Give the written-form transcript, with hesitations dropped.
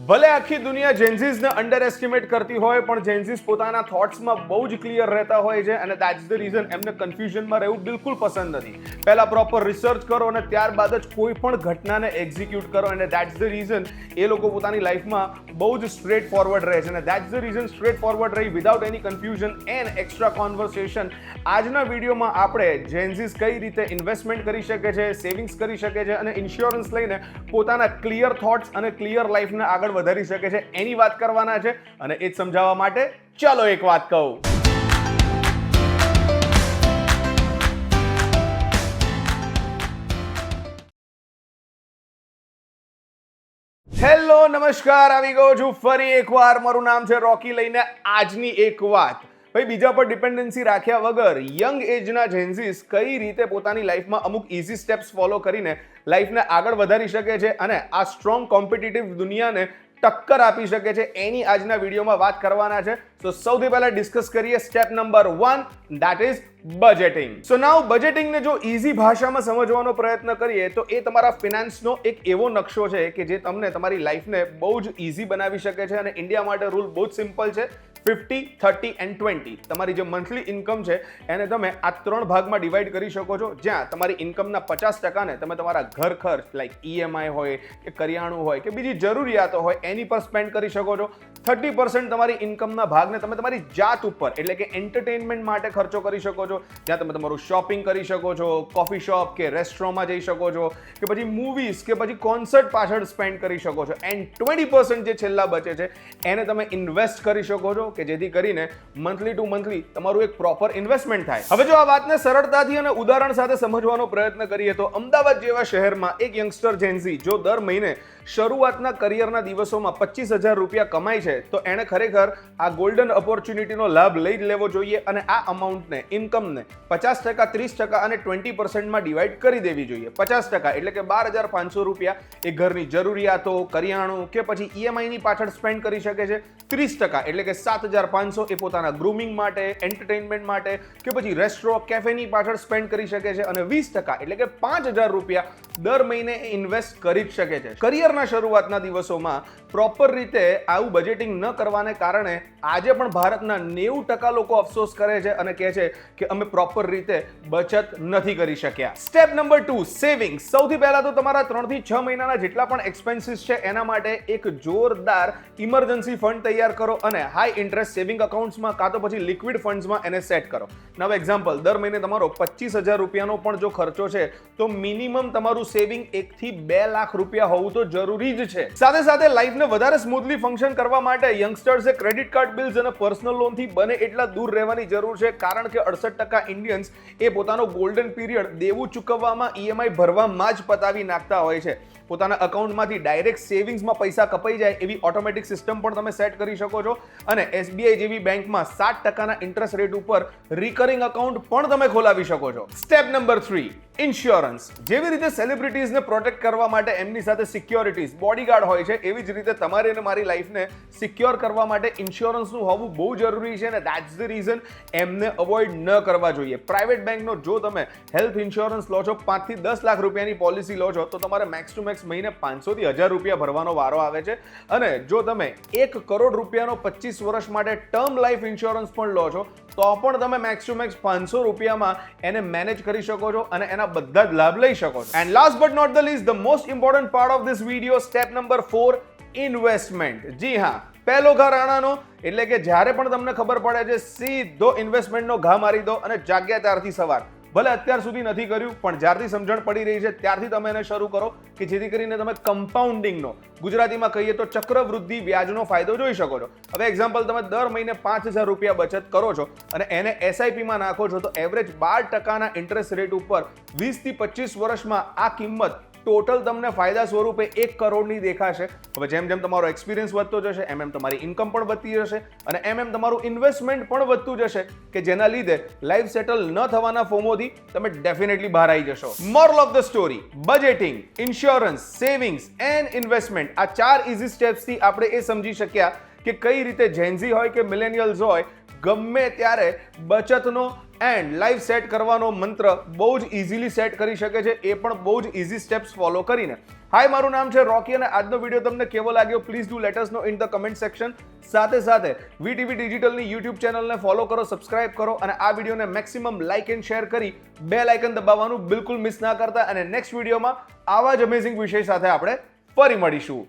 ભલે આખી દુનિયા જેન્ઝીસને અંડર એસ્ટિમેટ કરતી હોય પણ જેન્ઝીસ પોતાના થોટ્સમાં બહુ જ ક્લિયર રહેતા હોય છે અને દેટ્સ ધ રીઝન એમને કન્ફ્યુઝનમાં રહેવું બિલકુલ પસંદ નથી. પહેલા પ્રોપર રિસર્ચ કરો અને ત્યારબાદ જ કોઈ પણ ઘટનાને એક્ઝિક્યુટ કરો અને દેટ્સ ધ રીઝન એ લોકો પોતાની લાઈફમાં બહુ જ સ્ટ્રેટ ફોરવર્ડ રહે છે અને that's the reason straightforward રહી without any confusion and extra conversation. આજના વિડીયોમાં આપણે જેન્ઝીસ કઈ રીતે ઇન્વેસ્ટમેન્ટ કરી શકે છે, સેવિંગ્સ કરી શકે છે અને ઇન્સ્યોરન્સ લઈને પોતાના ક્લિયર થોટ્સ અને ક્લિયર લાઈફને આગળ વધારી શકે છે એની વાત કરવાના છે અને એ જ સમજાવવા માટે ચાલો એક વાત કહું. હેલો નમસ્કાર, આવી ગયો છું ફરી એકવાર. મારું નામ છે રોકી. લઈને આજની એક વાત ભાઈ, બીજા પર ડિપેન્ડન્સી રાખ્યા વગર યંગ એજના જેન્ઝીસ કઈ રીતે પોતાની લાઈફમાં અમુક ઇઝી સ્ટેપ્સ ફોલો કરીને લાઈફને આગળ વધારી શકે છે અને આ સ્ટ્રોંગ કોમ્પિટિટિવ દુનિયાને ટક્કર આપી શકે છે એની આજના વિડીયોમાં વાત કરવાના છે. તો સૌથી પહેલા ડિસ્કસ કરીએ step number 1, that is budgeting. So now બજેટિંગને જો ઇઝી ભાષામાં સમજવાનો પ્રયત્ન કરીએ તો એ તમારા ફિનાન્સનો એક એવો નકશો છે કે જે તમને તમારી લાઈફને બહુ જ ઇઝી બનાવી શકે છે અને ઇન્ડિયા માટે રૂલ બહુ જ સિમ્પલ છે, 50, 30 એન્ડ 20. તમારી જે મંથલી ઇન્કમ છે એને તમે આ 3 ભાગમાં ડિવાઈડ કરી શકો છો, જ્યાં તમારી ઇન્કમના 50% તમે તમારા ઘર ખર્ચ લાઈક EMI હોય કે કરિયાણું હોય કે બીજી જરૂરિયાતો હોય એની પર સ્પેન્ડ કરી શકો છો. 30% તમારી ઇન્કમના ભાગને તમે તમારી જાત ઉપર એટલે કે એન્ટરટેનમેન્ટ માટે ખર્ચો કરી શકો છો, જ્યાં તમે તમારું શોપિંગ કરી શકો છો, કોફી શોપ કે રેસ્ટોરન્ટમાં જઈ શકો છો કે પછી મૂવીઝ કે પછી કોન્સર્ટ પાછળ સ્પેન્ડ કરી શકો છો. એન્ડ 20% જે છેલ્લા બચે છે એને તમે ઇન્વેસ્ટ કરી શકો છો કે જેથી કરીને મંથલી ટુ મંથલી તમારું એક પ્રોપર ઇન્વેસ્ટમેન્ટ થાય. હવે જો આ વાતને સરળતાથી અને ઉદાહરણ સાથે સમજવાનો પ્રયત્ન કરીએ તો અમદાવાદ જેવા શહેરમાં એક યંગસ્ટર જેન્ઝી જો દર મહિને શરૂઆતના કરિયરના દિવસોમાં 25,000 રૂપિયા કમાય છે તો એણે ખરેખર આ ગોલ્ડન ઓપોર્ચ્યુનિટીનો લાભ લઈ જ લેવો જોઈએ અને આ અમાઉન્ટને ઇન્કમને 50%, 30% અને 20%માં ડિવાઈડ કરી દેવી જોઈએ. 50% એટલે કે 12,500 રૂપિયા એ ઘરની જરૂરિયાતો, કરિયાણું કે પછી EMIની પાછળ સ્પેન્ડ કરી શકે છે. 30% એટલે કે 7,500 એ પોતાના ગ્રૂમિંગ માટે, એન્ટરટેનમેન્ટ માટે કે પછી રેસ્ટોરન્ટ, કેફેની પાછળ સ્પેન્ડ કરી શકે છે અને 20% એટલે કે 5,000 રૂપિયા દર મહિને ઇન્વેસ્ટ કરી જ શકે છે. કરિયરના શરૂઆતના દિવસોમાં પ્રોપર રીતે આવું બજેટિંગ ન કરવાને કારણે આજે પણ ભારતના 90% લોકો અફસોસ કરે છે અને કહે છે કે અમે પ્રોપર રીતે બચત નથી કરી શક્યા. Step number 2, saving. સૌથી પહેલા તો તમારા 3 થી 6 મહિનાના જેટલા પણ એક્સપેન્સીસ છે એના માટે એક જોરદાર ઇમરજન્સી ફંડ તૈયાર કરો અને હાઈ ઇન્ટરેસ્ટ સેવિંગ અકાઉન્ટ્સમાં કાં તો પછી લિક્વિડ ફંડ્સમાં એને સેટ કરો. નવ એક્ઝામ્પલ, દર મહિને તમારો 25,000 રૂપિયાનો પણ જો ખર્ચો છે તો મિનિમમ તમારું સેવિંગ 1 થી 2 લાખ રૂપિયા હોવું તો જરૂરી જ છે. સાથે સાથે લાઈફને વધારે સ્મૂથલી ફંક્શન કરવા માટે યંગસ્ટર્સે ક્રેડિટ કાર્ડ બિલ્સ અને પર્સનલ લોનથી બને એટલા દૂર રહેવાની જરૂર છે, કારણ કે 68% ઇન્ડિયન્સ એ પોતાનો ગોલ્ડન પીરિયડ દેવું ચૂકવવામાં, EMI ભરવામાં જ પતાવી નાખતા હોય છે. પોતાના અકાઉન્ટમાંથી ડાયરેક્ટ સેવિંગ્સમાં પૈસા કપાઈ જાય એવી ઓટોમેટિક સિસ્ટમ પણ તમે સેટ કરી શકો છો અને SBI જેવી બેંકમાં 7%ના ઇન્ટરેસ્ટ રેટ ઉપર રિકરિંગ અકાઉન્ટ પણ તમે ખોલાવી શકો છો. Step number 3, insurance. જેવી રીતે સેલિબ્રિટીઝને પ્રોટેક્ટ કરવા માટે એમની સાથે સિક્યોરિટીઝ, બોડીગાર્ડ હોય છે, એવી જ રીતે તમારી અને મારી લાઈફને સિક્યોર કરવા માટે ઇન્સ્યોરન્સનું હોવું બહુ જરૂરી છે અને દેટ્સ ધ રીઝન એમને અવોઇડ ન કરવા જોઈએ. પ્રાઇવેટ બેંકનો જો તમે હેલ્થ ઇન્સ્યોરન્સ લો છો, 5 થી 10 લાખ રૂપિયાની પોલિસી લો છો તો તમારે મેક્સ ટુ મેક્સ મહિને 500 થી 1000 રૂપિયા ભરવાનો વારો આવે છે અને જો તમે 1 કરોડ રૂપિયાનો 25 વર્ષ માટે ટર્મ લાઈફ ઇન્સ્યોરન્સ પણ લો છો તો પણ તમે મેક્સ ટુ મેક્સ 500 રૂપિયામાં એને મેનેજ કરી શકો છો અને એના બધા જ લાભ લઈ શકો છો. And last but not the least, the most important part of this video, step number 4, investment. જી હા, પહેલો ઘા રાણાનો એટલે કે જ્યારે પણ તમને ખબર પડે છે સીધો ઇન્વેસ્ટમેન્ટનો ઘા મારી દો અને જાગ્યા ત્યારથી સવાર. ભલે અત્યાર સુધી નથી કર્યું પણ જ્યારથી સમજણ પડી રહી છે ત્યારથી તમે એને શરૂ કરો કે જેથી કરીને તમે કમ્પાઉન્ડિંગનો, ગુજરાતીમાં કહીએ તો ચક્રવૃદ્ધિ વ્યાજનો ફાયદો જોઈ શકો છો. હવે એક્ઝામ્પલ, તમે દર મહિને 5,000 રૂપિયા બચત કરો છો અને એને SIPમાં નાખો છો તો એવરેજ 12%ના ઇન્ટરેસ્ટ રેટ ઉપર 20 થી 25 વર્ષમાં આ કિંમત ટોટલ તમને ફાયદા સ્વરૂપે 1 કરોડની દેખાશે. હવે જેમ જેમ તમારો એક્સપિરિયન્સ વધતો જશે એમ તમારી ઇન્કમ પણ વધતી જશે અને એમ તમારું ઇન્વેસ્ટમેન્ટ પણ વધતું જશે કે જેના લીધે લાઈફ સેટલ ન થવાના ફોમોથી તમે ડેફિનેટલી બહાર આવી જશો. Moral of the story, budgeting, insurance, savings and investment, આ 4 ઇઝી સ્ટેપ્સથી આપણે એ સમજી શક્યા કે કઈ રીતે જેન્ઝી હોય કે મિલેનિયલ્સ હોય ગમે ત્યારે બચતનો એન્ડ લાઈફ સેટ કરવાનો મંત્ર બહુ જ ઇઝીલી સેટ કરી શકે છે, એ પણ બહુ જ ઇઝી સ્ટેપ્સ ફોલો કરીને. હાય, મારું નામ છે રોકી અને આજનો વિડીયો તમને કેવો લાગ્યો please do let us no in the comment section. સાથે સાથે વીટીવી ડિજિટલની યુટ્યુબ ચેનલને ફોલો કરો, સબસ્ક્રાઇબ કરો અને આ વિડીયોને મેક્સિમમ લાઇક એન્ડ શેર કરી બેલ આઇકન દબાવવાનું બિલકુલ મિસ ના કરતા. અને નેક્સ્ટ વિડીયોમાં આવા જ અમેઝિંગ વિષય સાથે આપણે ફરી મળીશું.